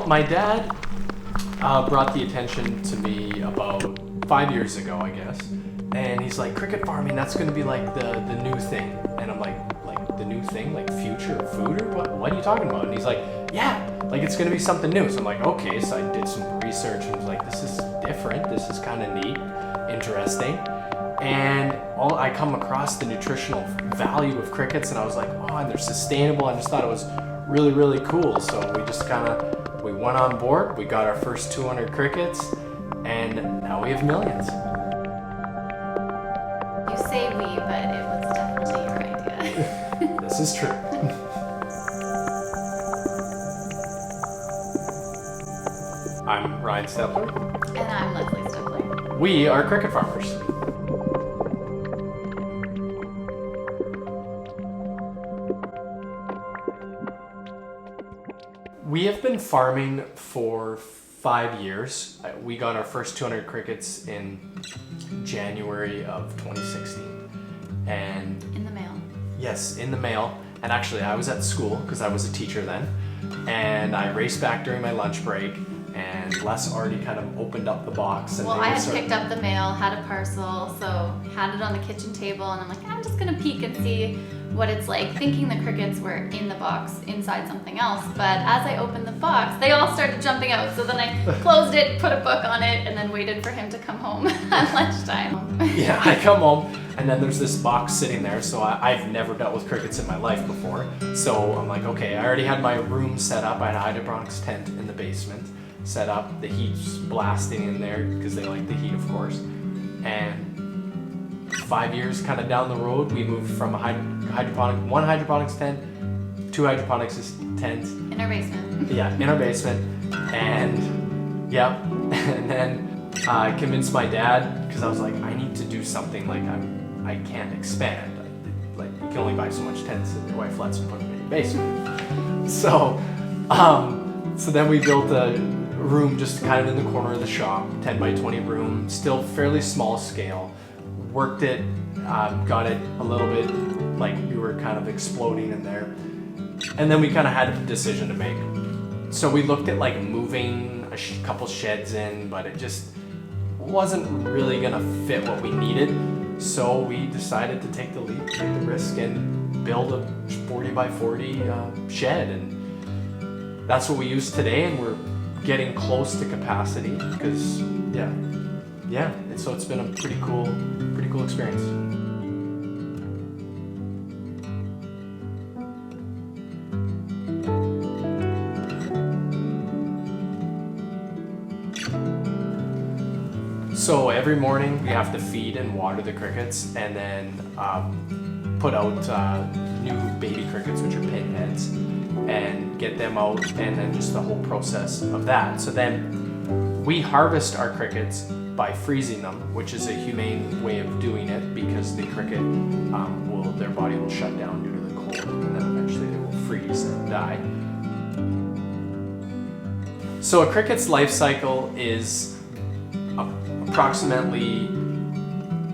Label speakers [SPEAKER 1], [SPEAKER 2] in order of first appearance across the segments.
[SPEAKER 1] My dad brought the attention to me about 5 years ago, I guess. And he's like, cricket farming, that's going to be like the new thing. And I'm like the new thing, like future of food or what are you talking about? And he's like, yeah, like it's going to be something new. So I'm like, okay. So I did some research and was like, this is different. This is kind of neat, interesting. And I come across the nutritional value of crickets and I was like, oh, and they're sustainable. I just thought it was really, really cool. So we went on board, we got our first 200 crickets, and now we have millions.
[SPEAKER 2] You say we, but it was definitely your idea.
[SPEAKER 1] This is true. I'm Ryan Stepler.
[SPEAKER 2] And I'm Leslie Stepler.
[SPEAKER 1] We are cricket farmers. We have been farming for 5 years. We got our first 200 crickets in January of 2016. And
[SPEAKER 2] in the mail.
[SPEAKER 1] Yes, in the mail. And actually I was at school because I was a teacher then. And I raced back during my lunch break and Les already kind of opened up the box. And
[SPEAKER 2] well, I had picked up the mail, had a parcel, so had it on the kitchen table and I'm like, I'm just gonna peek and see what it's like, thinking the crickets were in the box inside something else. But as I opened the box, they all started jumping out. So then I closed it, put a book on it, and then waited for him to come home at lunchtime.
[SPEAKER 1] Yeah, I come home and then there's this box sitting there. So I've never dealt with crickets in my life before. So I'm like, okay, I already had my room set up. I had a hydroponics tent in the basement set up. The heat's blasting in there because they like the heat, of course. And 5 years kind of down the road, we moved from one hydroponics tent, 2 hydroponics tents. In our basement. Yeah, in our basement. And yeah, and then I convinced my dad because I was like, I need to do something. Like I can't expand. Like you can only buy so much tents, and your wife lets me put them in your basement. So then we built a room just kind of in the corner of the shop, 10 by 20 room, still fairly small scale. Worked it, got it a little bit like we were kind of exploding in there. And then we kind of had a decision to make. So we looked at like moving a couple sheds in, but it just wasn't really gonna fit what we needed. So we decided to take the leap, take the risk, and build a 40 by 40 shed. And that's what we use today, and we're getting close to capacity because, yeah, and so it's been a pretty cool experience. So every morning we have to feed and water the crickets and then put out new baby crickets, which are pinheads, and get them out, and then just the whole process of that. So then we harvest our crickets by freezing them, which is a humane way of doing it because the cricket their body will shut down due to the cold, and then eventually they will freeze and die. So a cricket's life cycle is approximately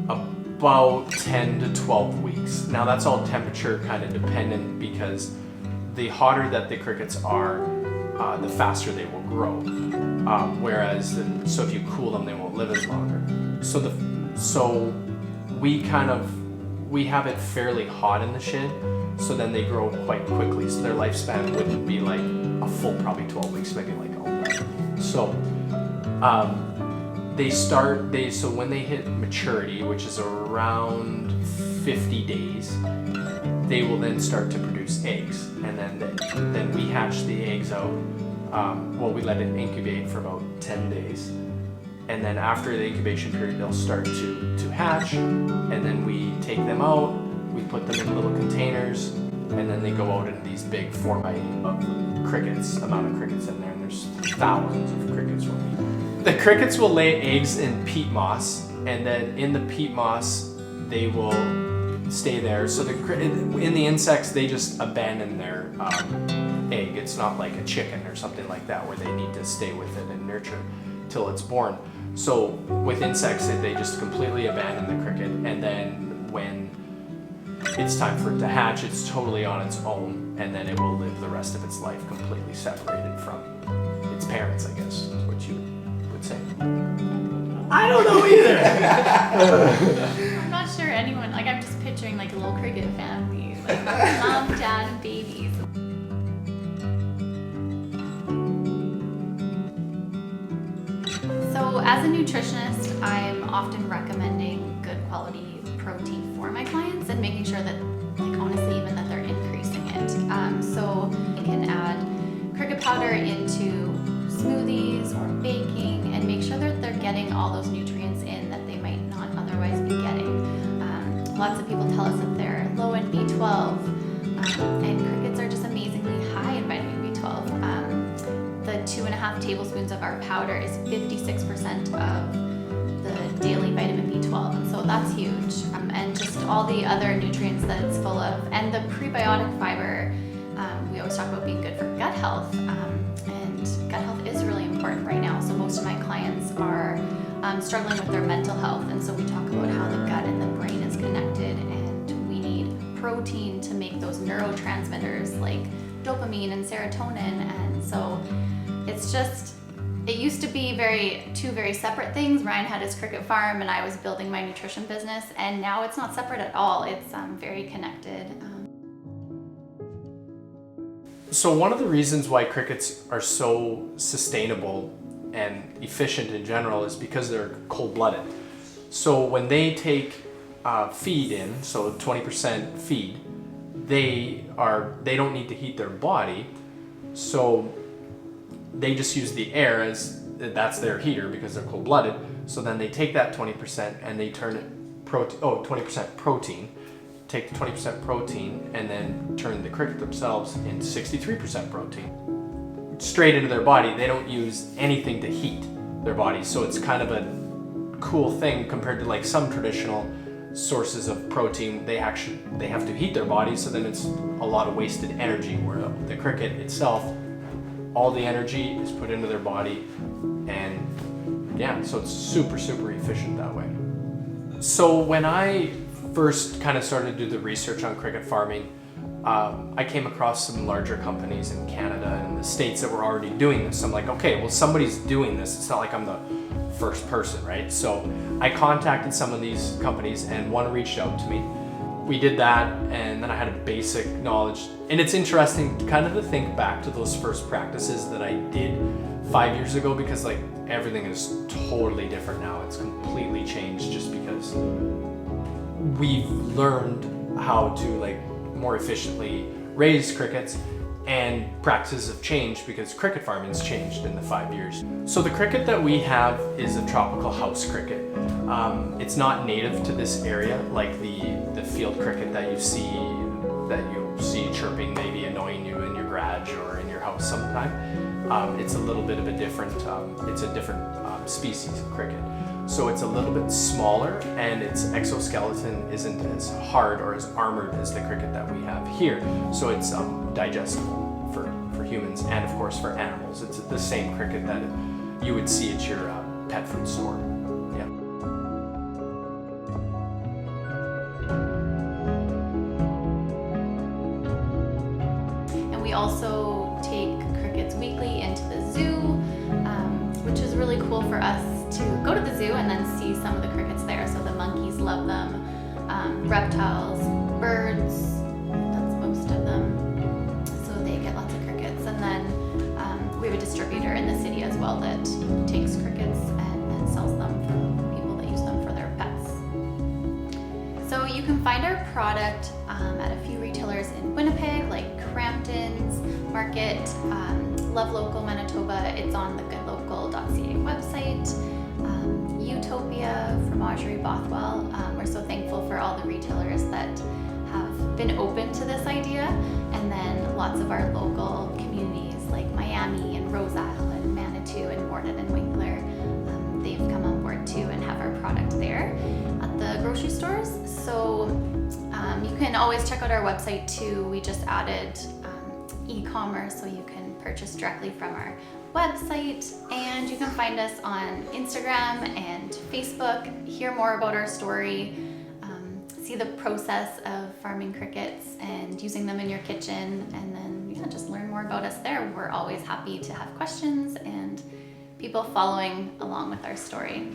[SPEAKER 1] about 10 to 12 weeks. Now that's all temperature kind of dependent because the hotter that the crickets are, the faster they will grow. Whereas, so if you cool them, they won't live as longer. So we have it fairly hot in the shed, so then they grow quite quickly. So their lifespan wouldn't be like a full probably 12 weeks, maybe like 11. So so when they hit maturity, which is around 50 days, they will then start to produce eggs, and then we hatch the eggs out. We let it incubate for about 10 days, and then after the incubation period, they'll start to hatch, and then we take them out. We put them in little containers, and then they go out into these big 4x8 amount of crickets in there, and there's thousands of crickets. The crickets will lay eggs in peat moss, and then in the peat moss, they will stay there. So in the insects, they just abandon their egg. It's not like a chicken or something like that where they need to stay with it and nurture till it's born. So with insects, they just completely abandon the cricket, and then when it's time for it to hatch, it's totally on its own, and then it will live the rest of its life completely separated from parents, I guess, is what you would say.
[SPEAKER 3] I don't know either.
[SPEAKER 2] I'm not sure anyone, like I'm just picturing like a little cricket family, like mom, dad, and babies. So as a nutritionist, I'm often recommending good quality protein for my clients and making sure that, like honestly, even that they're increasing it. So you can add cricket powder into smoothies or baking and make sure that they're getting all those nutrients in that they might not otherwise be getting. Lots of people tell us that they're low in B12, and crickets are just amazingly high in vitamin B12. The 2.5 tablespoons of our powder is 56% of the daily vitamin B12, and so that's huge. And just all the other nutrients that it's full of, and the prebiotic fiber. We always talk about being good for gut health, and gut health is really important right now. So most of my clients are struggling with their mental health, and so we talk about how the gut and the brain is connected, and we need protein to make those neurotransmitters like dopamine and serotonin. And so it's just, it used to be two very separate things. Ryan had his cricket farm and I was building my nutrition business, and now it's not separate at all. It's very connected.
[SPEAKER 1] So one of the reasons why crickets are so sustainable and efficient in general is because they're cold-blooded. So when they take feed in, so 20% feed, they don't need to heat their body, so they just use the air as that's their heater because they're cold-blooded. So then they take that 20% and they turn it 20% protein. Take the 20% protein and then turn the cricket themselves into 63% protein. Straight into their body. They don't use anything to heat their body. So it's kind of a cool thing compared to like some traditional sources of protein. They have to heat their body, so then it's a lot of wasted energy, where the cricket itself, all the energy is put into their body, and yeah, so it's super, super efficient that way. So when I first kind of started to do the research on cricket farming, I came across some larger companies in Canada and the States that were already doing this. I'm like, okay, well, somebody's doing this. It's not like I'm the first person, right? So I contacted some of these companies and one reached out to me. We did that, and then I had a basic knowledge. And it's interesting kind of to think back to those first practices that I did 5 years ago, because like everything is totally different now. It's completely changed just because we've learned how to like more efficiently raise crickets, and practices have changed because cricket farming's changed in the 5 years. So the cricket that we have is a tropical house cricket. It's not native to this area like the field cricket that you see chirping, maybe annoying you in your garage or in your house sometime. It's a little bit of a different, species of cricket. So it's a little bit smaller, and its exoskeleton isn't as hard or as armored as the cricket that we have here. So it's digestible for humans and of course for animals. It's the same cricket that you would see at your pet food store. Yeah.
[SPEAKER 2] And we also take crickets weekly into the zoo, which is really cool for us to go to the zoo and then see some of the crickets there. So the monkeys love them, reptiles, birds, that's most of them. So they get lots of crickets. And then we have a distributor in the city as well that takes crickets and sells them for people that use them for their pets. So you can find our product at a few retailers in Winnipeg, like Crampton's Market, Love Local Manitoba. It's on the goodlocal.ca website. Utopia, Fromagerie Bothwell. We're so thankful for all the retailers that have been open to this idea, and then lots of our local communities like Miami and Rose Isle and Manitou and Morden and Winkler. They've come on board too and have our product there at the grocery stores. So you can always check out our website too. We just added e-commerce, so you can purchase directly from our website, and you can find us on Instagram and Facebook, hear more about our story, see the process of farming crickets and using them in your kitchen, and then yeah, just learn more about us there. We're always happy to have questions and people following along with our story.